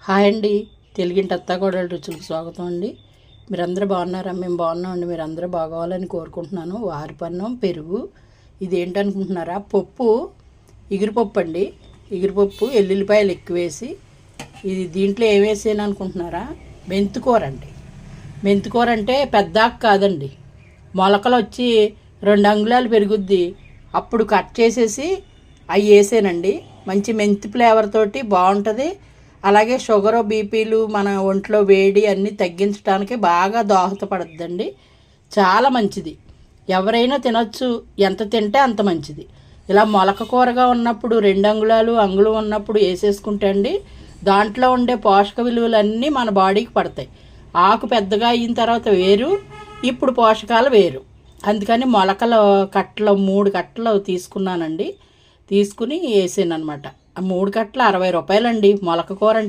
Hi అండి, తెలుగింటి అత్తాకోడళ్ళ రుచులకు స్వాగతం అండి. మీరందరూ బాగున్నారా? మేము బాగున్నామండి. మీరందరూ బాగోవాలని కోరుకుంటున్నాను. వారిపన్నం, పెరుగు, ఇదేంటనుకుంటున్నారా? పప్పు, ఇగురుపప్పు అండి. ఇగురుపప్పు, ఎల్లుల్లిపాయలు ఎక్కువేసి, ఇది దీంట్లో ఏం వేసాను అనుకుంటున్నారా? మెంతికూర అండి. మెంతికూర అంటే పెద్దాకు కాదండి, మొలకలు వచ్చి 2 అంగుళాలు పెరుగుద్ది. అప్పుడు కట్ చేసేసి అవి వేసానండి. మంచి మెంతి ఫ్లేవర్ తోటి బాగుంటుంది. అలాగే షుగరు, బీపీలు, మన ఒంట్లో వేడి అన్నీ తగ్గించడానికి బాగా దోహదపడుద్దండి. చాలా మంచిది, ఎవరైనా తినొచ్చు. ఎంత తింటే అంత మంచిది. ఇలా మొలక కూరగా ఉన్నప్పుడు 2 అంగుళాలు అంగుళం ఉన్నప్పుడు వేసేసుకుంటే అండి, దాంట్లో ఉండే పోషక విలువలన్నీ మన బాడీకి పడతాయి. ఆకు పెద్దగా అయిన తర్వాత వేరు, ఇప్పుడు పోషకాలు వేరు. అందుకని మొలకల కట్టలు 3 కట్టలు తీసుకున్నానండి. తీసుకుని వేసాను అనమాట. ఆ 3 కట్టలు 60 రూపాయలండి. మొలక కూర అంటే